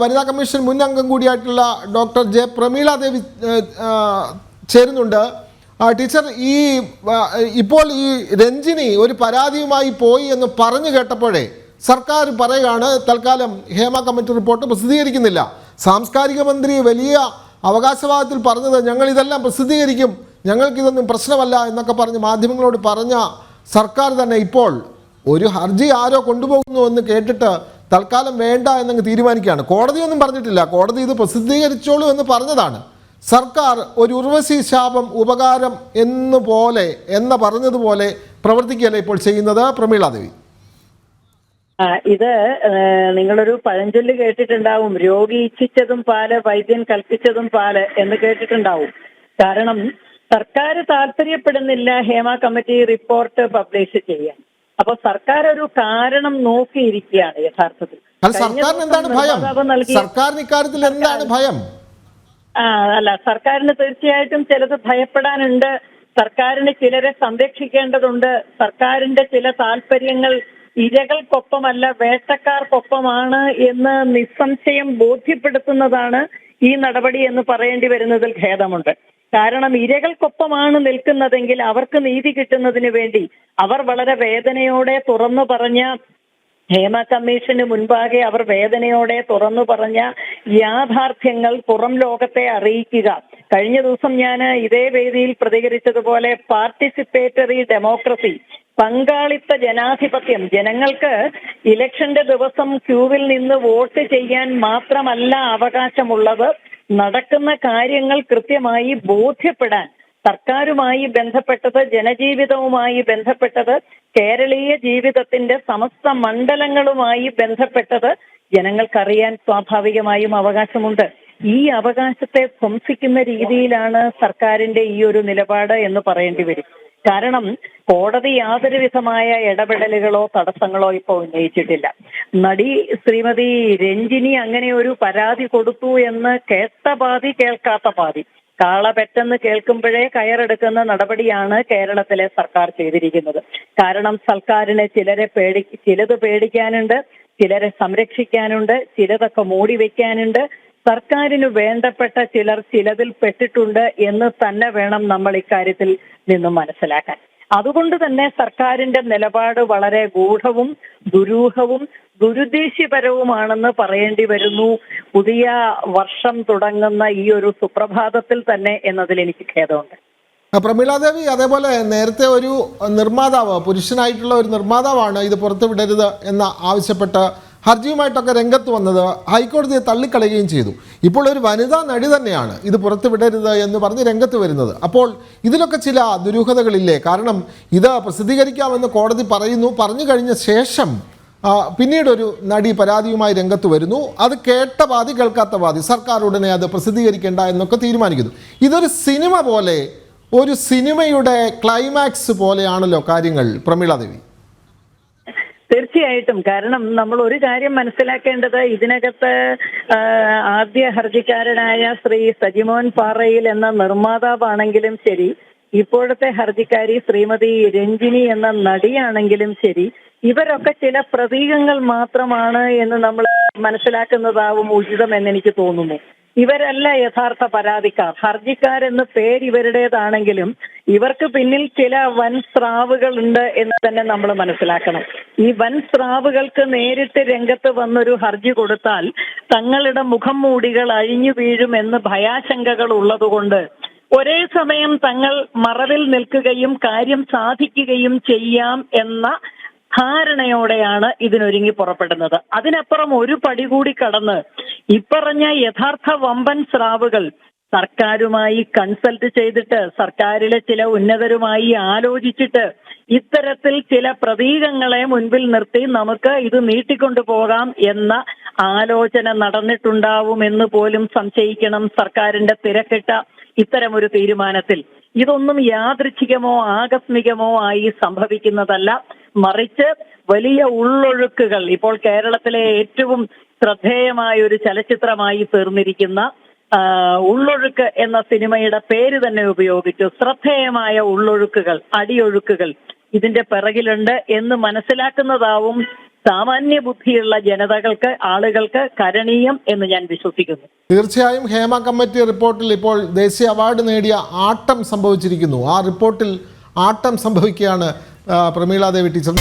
വനിതാ കമ്മീഷൻ മുൻ അംഗം കൂടിയായിട്ടുള്ള ഡോക്ടർ ജെ പ്രമീള ദേവി ചേരുന്നുണ്ട്. ടീച്ചർ, ഇപ്പോൾ ഈ രഞ്ജിനി ഒരു പരാതിയുമായി പോയി എന്ന് പറഞ്ഞു കേട്ടപ്പോഴേ സർക്കാർ പറയുകയാണ് തൽക്കാലം ഹേമ കമ്മിറ്റി റിപ്പോർട്ട് പ്രസിദ്ധീകരിക്കുന്നില്ല. സാംസ്കാരിക മന്ത്രി വലിയ അവകാശവാദത്തിൽ പറഞ്ഞത് ഞങ്ങൾ ഇതെല്ലാം പ്രസിദ്ധീകരിക്കും, ഞങ്ങൾക്കിതൊന്നും പ്രശ്നമല്ല എന്നൊക്കെ പറഞ്ഞ് മാധ്യമങ്ങളോട് പറഞ്ഞ സർക്കാർ തന്നെ ഇപ്പോൾ ഒരു ഹർജി ആരോ കൊണ്ടുപോകുന്നു എന്ന് കേട്ടിട്ട് തൽക്കാലം വേണ്ട എന്നങ്ങ് തീരുമാനിക്കുകയാണ്. കോടതിയൊന്നും പറഞ്ഞിട്ടില്ല, കോടതി ഇത് പ്രസിദ്ധീകരിച്ചോളൂ എന്ന് പറഞ്ഞതാണ്. സർക്കാർ ഒരു ഉർവശി ശാപം ഉപകാരം എന്ന പറഞ്ഞതുപോലെ പ്രവർത്തിക്കുകയല്ലേ ഇപ്പോൾ ചെയ്യുന്നത് പ്രമീള ദേവി? ഇത് നിങ്ങളൊരു പഴഞ്ചൊല്ല് കേട്ടിട്ടുണ്ടാവും, രോഗി ഇച്ഛിച്ചതും പാല് വൈദ്യൻ കൽപ്പിച്ചതും പാല് എന്ന് കേട്ടിട്ടുണ്ടാവും. കാരണം സർക്കാർ താല്പര്യപ്പെടുന്നില്ല ഹേമ കമ്മിറ്റി റിപ്പോർട്ട് പബ്ലിഷ് ചെയ്യാൻ. അപ്പൊ സർക്കാർ ഒരു കാരണം നോക്കിയിരിക്കുകയാണ് യഥാർത്ഥത്തിൽ. സർക്കാരിന് എന്താണ് ഭയം? സർക്കാരിന് ഇക്കാര്യത്തിൽ എന്താണ് ഭയം? അല്ല, സർക്കാരിന് തീർച്ചയായിട്ടും ചിലത് ഭയപ്പെടാനുണ്ട്. സർക്കാരിന് ചിലരെ സംരക്ഷിക്കേണ്ടതുണ്ട്. സർക്കാരിന്റെ ചില താല്പര്യങ്ങൾ ഇരകൾക്കൊപ്പമല്ല വേട്ടക്കാർക്കൊപ്പമാണ് എന്ന് നിസ്സംശയം ബോധ്യപ്പെടുത്തുന്നതാണ് ഈ നടപടി എന്ന് പറയേണ്ടി വരുന്നതിൽ ഖേദമുണ്ട്. കാരണം ഇരകൾക്കൊപ്പമാണ് നിൽക്കുന്നതെങ്കിൽ അവർക്ക് നീതി കിട്ടുന്നതിന് വേണ്ടി അവർ വളരെ വേദനയോടെ തുറന്നു പറഞ്ഞ ഹേമ കമ്മീഷന് മുൻപാകെ അവർ വേദനയോടെ തുറന്നു പറഞ്ഞ യാഥാർത്ഥ്യങ്ങൾ പുറം ലോകത്തെ അറിയിക്കുക. കഴിഞ്ഞ ദിവസം ഞാൻ ഇതേ വേദിയിൽ പ്രതികരിച്ചതുപോലെ പാർട്ടിസിപ്പേറ്ററി ഡെമോക്രസി, പങ്കാളിത്ത ജനാധിപത്യം, ജനങ്ങൾക്ക് ഇലക്ഷന്റെ ദിവസം ക്യൂവിൽ നിന്ന് വോട്ട് ചെയ്യാൻ മാത്രമല്ല അവകാശമുള്ളത്, നടക്കുന്ന കാര്യങ്ങൾ കൃത്യമായി ബോധ്യപ്പെടാൻ സർക്കാരുമായി ബന്ധപ്പെട്ടത്, ജനജീവിതവുമായി ബന്ധപ്പെട്ടത്, കേരളീയ ജീവിതത്തിന്റെ സമസ്ത മണ്ഡലങ്ങളുമായി ബന്ധപ്പെട്ടത് ജനങ്ങൾക്കറിയാൻ സ്വാഭാവികമായും അവകാശമുണ്ട്. ഈ അവകാശത്തെ ധ്വംസിക്കുന്ന രീതിയിലാണ് സർക്കാരിന്റെ ഈ ഒരു നിലപാട് എന്ന് പറയേണ്ടി വരും. കാരണം കോടതി യാതൊരു വിധമായ ഇടപെടലുകളോ തടസ്സങ്ങളോ ഇപ്പോൾ ഉന്നയിച്ചിട്ടില്ല. നടി ശ്രീമതി രഞ്ജിനി അങ്ങനെ ഒരു പരാതി കൊടുത്തു എന്ന് കേട്ട പാതി കേൾക്കാത്ത പാതി, കാള പെട്ടെന്ന് കേൾക്കുമ്പോഴേ കയറെടുക്കുന്ന നടപടിയാണ് കേരളത്തിലെ സർക്കാർ ചെയ്തിരിക്കുന്നത്. കാരണം സർക്കാരിന് ചിലത് പേടിക്കാനുണ്ട്, ചിലരെ സംരക്ഷിക്കാനുണ്ട്, ചിലതൊക്കെ മൂടി വെക്കാനുണ്ട്. സർക്കാരിന് വേണ്ടപ്പെട്ട ചിലർ ചിലതിൽ പെട്ടിട്ടുണ്ട് എന്ന് തന്നെ വേണം നമ്മൾ ഇക്കാര്യത്തിൽ നിന്നും മനസ്സിലാക്കാൻ. അതുകൊണ്ട് തന്നെ സർക്കാരിന്റെ നിലപാട് വളരെ ഗൂഢവും ദുരൂഹവും ദുരുദ്ദേശ്യപരവുമാണെന്ന് പറയേണ്ടി വരുന്നു പുതിയ വർഷം തുടങ്ങുന്ന ഈ ഒരു സുപ്രഭാതത്തിൽ തന്നെ എന്നതിൽ എനിക്ക് ഖേദമുണ്ട്. പ്രമീള ദേവി, അതേപോലെ നേരത്തെ ഒരു നിർമ്മാതാവ്, പുരുഷനായിട്ടുള്ള ഒരു നിർമ്മാതാവാണ് ഇത് പുറത്തുവിടരുത് എന്ന് ആവശ്യപ്പെട്ട് ഹർജിയുമായിട്ടൊക്കെ രംഗത്ത് വന്നത്, ഹൈക്കോടതിയെ തള്ളിക്കളയുകയും ചെയ്തു. ഇപ്പോൾ ഒരു വനിതാ നടി തന്നെയാണ് ഇത് പുറത്തുവിടരുത് എന്ന് പറഞ്ഞ് രംഗത്ത് വരുന്നത്. അപ്പോൾ ഇതിലൊക്കെ ചില ദുരൂഹതകളില്ലേ? കാരണം ഇത് പ്രസിദ്ധീകരിക്കാമെന്ന് കോടതി പറഞ്ഞു കഴിഞ്ഞ ശേഷം പിന്നീടൊരു നടി പരാതിയുമായി രംഗത്ത് വരുന്നു. അത് കേട്ട പാതി കേൾക്കാത്ത പാതി, സർക്കാർ ഉടനെ അത് പ്രസിദ്ധീകരിക്കേണ്ട എന്നൊക്കെ തീരുമാനിക്കുന്നു. ഇതൊരു സിനിമ പോലെ, ഒരു സിനിമയുടെ ക്ലൈമാക്സ് പോലെയാണല്ലോ കാര്യങ്ങൾ പ്രമീള ദേവി. തീർച്ചയായിട്ടും. കാരണം നമ്മൾ ഒരു കാര്യം മനസ്സിലാക്കേണ്ടത്, ഇതിനകത്ത് ആദ്യ ഹർജിക്കാരനായ ശ്രീ സജിമോൻ പാറയിൽ എന്ന നിർമ്മാതാവാണെങ്കിലും ശരി, ഇപ്പോഴത്തെ ഹർജിക്കാരി ശ്രീമതി രഞ്ജിനി എന്ന നടിയാണെങ്കിലും ശരി, ഇവരൊക്കെ ചില പ്രതീകങ്ങൾ മാത്രമാണ് എന്ന് നമ്മൾ മനസ്സിലാക്കുന്നതാവും ഉചിതം എന്നെനിക്ക് തോന്നുന്നു. ഇവരല്ല യഥാർത്ഥ പരാതിക്കാർ. ഹർജിക്കാരെന്ന് പേര് ഇവരുടേതാണെങ്കിലും ഇവർക്ക് പിന്നിൽ ചില വൻ സ്രാവുകൾ ഉണ്ട് എന്ന് തന്നെ നമ്മൾ മനസ്സിലാക്കണം. ഈ വൻ സ്രാവുകൾക്ക് നേരിട്ട് രംഗത്ത് വന്നൊരു ഹർജി കൊടുത്താൽ തങ്ങളുടെ മുഖം മൂടികൾ അഴിഞ്ഞു വീഴുമെന്ന് ഭയാശങ്കകൾ ഉള്ളതുകൊണ്ട് ഒരേ സമയം തങ്ങൾ മറവിൽ നിൽക്കുകയും കാര്യം സാധിക്കുകയും ചെയ്യാം എന്ന ധാരണയോടെയാണ് ഇതിനൊരുങ്ങി പുറപ്പെടുന്നത്. അതിനപ്പുറം ഒരു പടി കൂടി കടന്ന് ഇപ്പറഞ്ഞ യഥാർത്ഥ വമ്പൻ സ്രാവുകൾ സർക്കാരുമായി കൺസൾട്ട് ചെയ്തിട്ട്, സർക്കാരിലെ ചില ഉന്നതരുമായി ആലോചിച്ചിട്ട് ഇത്തരത്തിൽ ചില പ്രതീകങ്ങളെ മുൻപിൽ നിർത്തി നമുക്ക് ഇത് നീട്ടിക്കൊണ്ടു പോകാം എന്ന ആലോചന നടന്നിട്ടുണ്ടാവുമെന്ന് പോലും സംശയിക്കണം സർക്കാരിന്റെ തിരക്കിട്ട ഇത്തരമൊരു തീരുമാനത്തിൽ. ഇതൊന്നും യാദൃച്ഛികമോ ആകസ്മികമോ ആയി സംഭവിക്കുന്നതല്ല, മറിച്ച് വലിയ ഉള്ളൊഴുക്കുകൾ, ഇപ്പോൾ കേരളത്തിലെ ഏറ്റവും ശ്രദ്ധേയമായ ഒരു ചലച്ചിത്രമായി തീർന്നിരിക്കുന്ന ഉള്ളൊഴുക്ക് എന്ന സിനിമയുടെ പേര് തന്നെ ഉപയോഗിച്ചു, ശ്രദ്ധേയമായ ഉള്ളൊഴുക്കുകൾ, അടിയൊഴുക്കുകൾ ഇതിന്റെ പിറകിലുണ്ട് എന്ന് മനസ്സിലാക്കുന്നതാവും സാമാന്യ ബുദ്ധിയുള്ള ആളുകൾക്ക് കരണീയം എന്ന് ഞാൻ വിശ്വസിക്കുന്നു. തീർച്ചയായും ഹേമ കമ്മിറ്റി റിപ്പോർട്ടിൽ ഇപ്പോൾ ദേശീയ അവാർഡ് നേടിയ ആട്ടം സംഭവിച്ചിരിക്കുന്നു. ആ റിപ്പോർട്ടിൽ ആട്ടം സംഭവിക്കുകയാണ് പ്രമീള ദേവി ടീച്ചർ.